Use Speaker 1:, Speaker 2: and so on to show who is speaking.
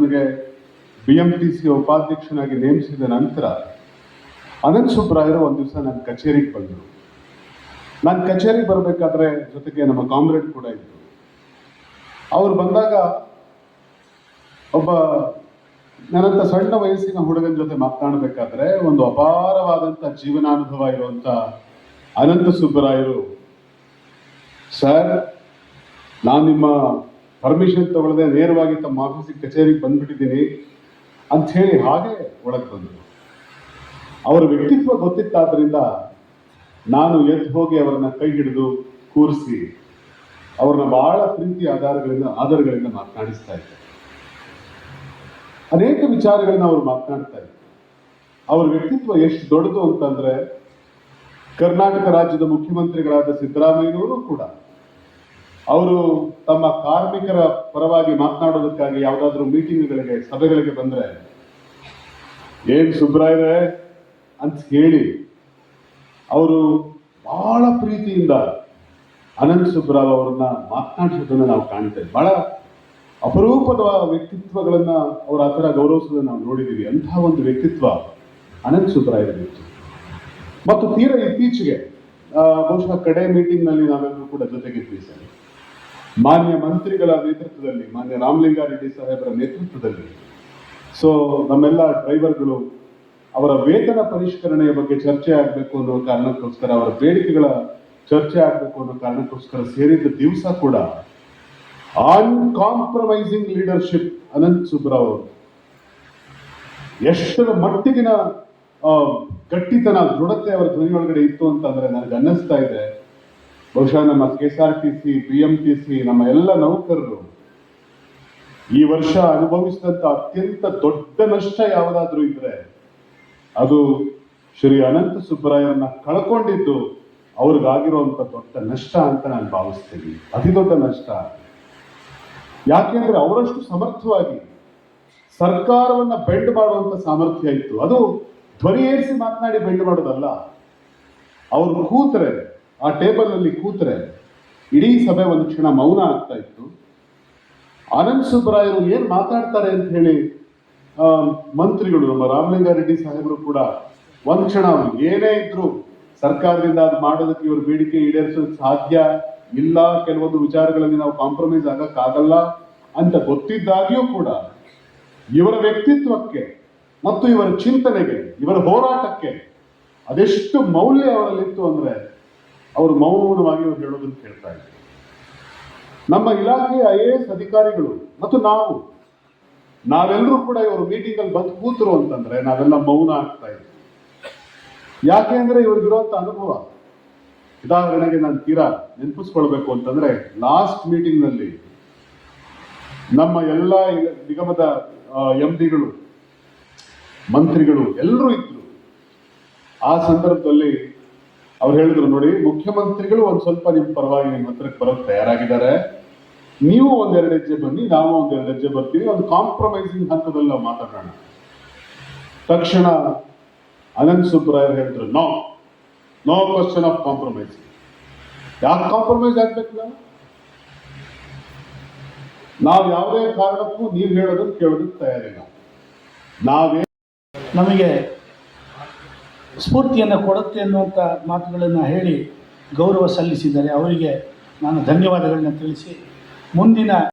Speaker 1: ನನಗೆ BMTC ಉಪಾಧ್ಯಕ್ಷನಾಗಿ ನೇಮಿಸಿದ ನಂತರ ಅನಂತ್ ಸುಬ್ರಾಯರು ಒಂದು ದಿವಸ ನನ್ನ ಕಚೇರಿಗೆ ಬಂದರು. ನಾನು ಕಚೇರಿಗೆ ಬರಬೇಕಾದ್ರೆ ಜೊತೆಗೆ ನಮ್ಮ ಕಾಮ್ರೇಡ್ ಕೂಡ ಇತ್ತು. ಅವರು ಬಂದಾಗ ಒಬ್ಬ ನನ್ನಂತ ಸಣ್ಣ ವಯಸ್ಸಿನ ಹುಡುಗನ ಜೊತೆ ಮಾತನಾಡಬೇಕಾದ್ರೆ ಒಂದು ಅಪಾರವಾದಂಥ ಜೀವನಾನುಭವ ಇರುವಂಥ ಅನಂತ ಸುಬ್ಬರಾಯರು, ಸರ್ ನಾನು ನಿಮ್ಮ ಪರ್ಮಿಷನ್ ತಗೊಳ್ಳದೆ ನೇರವಾಗಿ ತಮ್ಮ ಆಫೀಸಿಗೆ ಕಚೇರಿಗೆ ಬಂದ್ಬಿಟ್ಟಿದ್ದೀನಿ ಅಂತ ಹೇಳಿ ಹಾಗೆ ಒಳಗೆ ಬಂದರು. ಅವರ ವ್ಯಕ್ತಿತ್ವ ಗೊತ್ತಿತ್ತಾದ್ರಿಂದ ನಾನು ಎದ್ದು ಹೋಗಿ ಅವರನ್ನ ಕೈ ಹಿಡಿದು ಕೂರಿಸಿ ಅವ್ರನ್ನ ಬಹಳ ಪ್ರೀತಿ ಆಧಾರಗಳಿಂದ ಮಾತನಾಡಿಸ್ತಾ ಇದ್ದೆ. ಅನೇಕ ವಿಚಾರಗಳನ್ನ ಅವರು ಮಾತನಾಡ್ತಾ ಇದ್ರು. ಅವ್ರ ವ್ಯಕ್ತಿತ್ವ ಎಷ್ಟು ದೊಡ್ಡದು ಅಂತಂದ್ರೆ, ಕರ್ನಾಟಕ ರಾಜ್ಯದ ಮುಖ್ಯಮಂತ್ರಿಗಳಾದ ಸಿದ್ದರಾಮಯ್ಯನವರು ಕೂಡ ಅವರು ತಮ್ಮ ಕಾರ್ಮಿಕರ ಪರವಾಗಿ ಮಾತನಾಡೋದಕ್ಕಾಗಿ ಯಾವುದಾದ್ರೂ ಮೀಟಿಂಗ್ಗಳಿಗೆ ಸಭೆಗಳಿಗೆ ಬಂದ್ರೆ ಏನ್ ಸುಬ್ರಾಯರೇ ಅಂತ ಹೇಳಿ ಅವರು ಬಹಳ ಪ್ರೀತಿಯಿಂದ ಅನಂತ್ ಸುಬ್ರಾವ್ ಅವರನ್ನ ಮಾತನಾಡಿಸೋದನ್ನ ನಾವು ಕಾಣ್ತೇವೆ. ಬಹಳ ಅಪರೂಪದ ವ್ಯಕ್ತಿತ್ವಗಳನ್ನ ಅವ್ರ ಆ ಥರ ಗೌರವಿಸೋದನ್ನ ನಾವು ನೋಡಿದ್ದೀವಿ. ಅಂತಹ ಒಂದು ವ್ಯಕ್ತಿತ್ವ ಅನಂತ್ ಸುಬ್ರಾಯರಿತ್ತು. ಮತ್ತು ತೀರಾ ಇತ್ತೀಚೆಗೆ ಬಹುಶಃ ಕಡೆ ಮೀಟಿಂಗ್ನಲ್ಲಿ ನಾವೆಲ್ಲರೂ ಕೂಡ ಜೊತೆಗಿದ್ವಿ ಸರ್. ಮಾನ್ಯ ಮಂತ್ರಿಗಳ ನೇತೃತ್ವದಲ್ಲಿ, ಮಾನ್ಯ ರಾಮಲಿಂಗಾರೆಡ್ಡಿ ಸಾಹೇಬರ ನೇತೃತ್ವದಲ್ಲಿ, ಸೊ ನಮ್ಮೆಲ್ಲ ಡ್ರೈವರ್ಗಳು ಅವರ ವೇತನ ಪರಿಷ್ಕರಣೆಯ ಬಗ್ಗೆ ಚರ್ಚೆ ಆಗಬೇಕು ಅನ್ನೋ ಕಾರಣಕ್ಕೋಸ್ಕರ, ಅವರ ಬೇಡಿಕೆಗಳ ಚರ್ಚೆ ಆಗಬೇಕು ಅನ್ನೋ ಕಾರಣಕ್ಕೋಸ್ಕರ ಸೇರಿದ್ದ ದಿವಸ ಕೂಡ ಅನ್ಕಾಂಪ್ರಮೈಸಿಂಗ್ ಲೀಡರ್ಶಿಪ್ ಅನಂತ್ ಸುಬ್ರಾವ್ ಅವರು ಎಷ್ಟರ ಮಟ್ಟಿಗಿನ ಗಟ್ಟಿತನ, ದೃಢತೆ ಅವರ ಧ್ವನಿಯೊಳಗಡೆ ಇತ್ತು ಅಂತಂದ್ರೆ ನನಗೆ ಅನ್ನಿಸ್ತಾ ಇದೆ ಬಹುಶಃ ನಮ್ಮ KSRTC, BMTC, ನಮ್ಮ ಎಲ್ಲ ನೌಕರರು ಈ ವರ್ಷ ಅನುಭವಿಸಿದಂತ ಅತ್ಯಂತ ದೊಡ್ಡ ನಷ್ಟ ಯಾವುದಾದ್ರೂ ಇದ್ರೆ ಅದು ಶ್ರೀ ಅನಂತ ಸುಬ್ಬರಾಯರನ್ನ ಕಳ್ಕೊಂಡಿದ್ದು ಅವ್ರಿಗಾಗಿರುವಂತ ದೊಡ್ಡ ನಷ್ಟ ಅಂತ ನಾನು ಭಾವಿಸ್ತೀನಿ. ಅತಿ ದೊಡ್ಡ ನಷ್ಟ. ಯಾಕೆಂದ್ರೆ ಅವರಷ್ಟು ಸಮರ್ಥವಾಗಿ ಸರ್ಕಾರವನ್ನ ಬೆಂಡ್ ಮಾಡುವಂತ ಸಾಮರ್ಥ್ಯ ಇತ್ತು. ಅದು ಧ್ವನಿ ಏರಿಸಿ ಮಾತನಾಡಿ ಬೆಂಡ್ ಮಾಡೋದಲ್ಲ. ಅವ್ರು ಕೂತ್ರೆ, ಆ ಟೇಬಲ್ ನಲ್ಲಿ ಕೂತ್ರೆ ಇಡೀ ಸಭೆ ಒಂದು ಕ್ಷಣ ಮೌನ ಆಗ್ತಾ ಇತ್ತು. ಅನಂತ್ ಸುಬ್ಬರಾಯರು ಏನ್ ಮಾತಾಡ್ತಾರೆ ಅಂತ ಹೇಳಿ ಮಂತ್ರಿಗಳು, ನಮ್ಮ ರಾಮಲಿಂಗಾರೆಡ್ಡಿ ಸಾಹೇಬರು ಕೂಡ ಒಂದ್ ಕ್ಷಣ ಅವ್ರು ಏನೇ ಇದ್ರು ಸರ್ಕಾರದಿಂದ ಅದು ಮಾಡೋದಕ್ಕೆ ಇವ್ರ ಬೇಡಿಕೆ ಈಡೇರಿಸೋದಕ್ಕೆ ಸಾಧ್ಯ ಇಲ್ಲ, ಕೆಲವೊಂದು ವಿಚಾರಗಳಲ್ಲಿ ನಾವು ಕಾಂಪ್ರಮೈಸ್ ಆಗಕ್ಕಾಗಲ್ಲ ಅಂತ ಗೊತ್ತಿದ್ದಾಗ್ಯೂ ಕೂಡ ಇವರ ವ್ಯಕ್ತಿತ್ವಕ್ಕೆ ಮತ್ತು ಇವರ ಚಿಂತನೆಗೆ, ಇವರ ಹೋರಾಟಕ್ಕೆ ಅದೆಷ್ಟು ಮೌಲ್ಯ ಅವರಲ್ಲಿತ್ತು ಅಂದ್ರೆ ಅವರು ಮೌನವಾಗಿ ಅವ್ರು ಹೇಳೋದನ್ನು ಕೇಳ್ತಾ ಇದ್ರು. ನಮ್ಮ ಇಲಾಖೆಯ IAS ಅಧಿಕಾರಿಗಳು ಮತ್ತು ನಾವೆಲ್ಲರೂ ಕೂಡ ಇವರು ಮೀಟಿಂಗ್ ಅಲ್ಲಿ ಬಂದು ಕೂತರು ಅಂತಂದ್ರೆ ನಾವೆಲ್ಲ ಮೌನ ಆಗ್ತಾ ಇದ್ವಿ. ಯಾಕೆ ಅಂದ್ರೆ ಇವ್ರಿಗಿರುವಂತ ಅನುಭವ. ಉದಾಹರಣೆಗೆ ನಾನು ತೀರಾ ನೆನಪಿಸ್ಕೊಳ್ಬೇಕು ಅಂತಂದ್ರೆ, ಲಾಸ್ಟ್ ಮೀಟಿಂಗ್ ನಲ್ಲಿ ನಮ್ಮ ಎಲ್ಲ ನಿಗಮದ MDಗಳು, ಮಂತ್ರಿಗಳು ಎಲ್ಲರೂ ಇದ್ರು. ಆ ಸಂದರ್ಭದಲ್ಲಿ ಅವ್ರು ಹೇಳಿದ್ರು, ನೋಡಿ ಮುಖ್ಯಮಂತ್ರಿಗಳು ಒಂದ್ ಸ್ವಲ್ಪ ನಿಮ್ ಪರವಾಗಿ ನಿಮ್ಮ ಹತ್ರಕ್ಕೆ ಬರೋಕ್ ತಯಾರಾಗಿದ್ದಾರೆ, ನೀವು ಒಂದೆರಡು ಹೆಜ್ಜೆ ಬನ್ನಿ, ನಾವು ಒಂದೆರಡು ಹೆಜ್ಜೆ ಬರ್ತೀವಿ, ಒಂದು ಕಾಂಪ್ರಮೈಸಿಂಗ್ ಹಂತದಲ್ಲಿ ನಾವು ಮಾತಾಡೋಣ. ತಕ್ಷಣ ಅನಂತ್ ಸುಬ್ಬರಾಯರು ಹೇಳಿದ್ರು, ನೋ ಕ್ವಶನ್ ಆಫ್ ಕಾಂಪ್ರಮೈಸ್. ಯಾಕೆ ಕಾಂಪ್ರಮೈಸ್ ಆಗ್ಬೇಕು? ನಾವು ಯಾವುದೇ ಕಾರಣಕ್ಕೂ ನೀವು ಹೇಳೋದನ್ನು ಕೇಳೋದಕ್ಕೆ ತಯಾರಿಲ್ಲ.
Speaker 2: ನಮಗೆ ಸ್ಫೂರ್ತಿಯನ್ನು ಕೊಡುತ್ತೆ ಅನ್ನುವಂಥ ಮಾತುಗಳನ್ನು ಹೇಳಿ ಗೌರವ ಸಲ್ಲಿಸಿದ್ದಾರೆ. ಅವರಿಗೆ ನಾನು ಧನ್ಯವಾದಗಳನ್ನ ತಿಳಿಸಿ ಮುಂದಿನ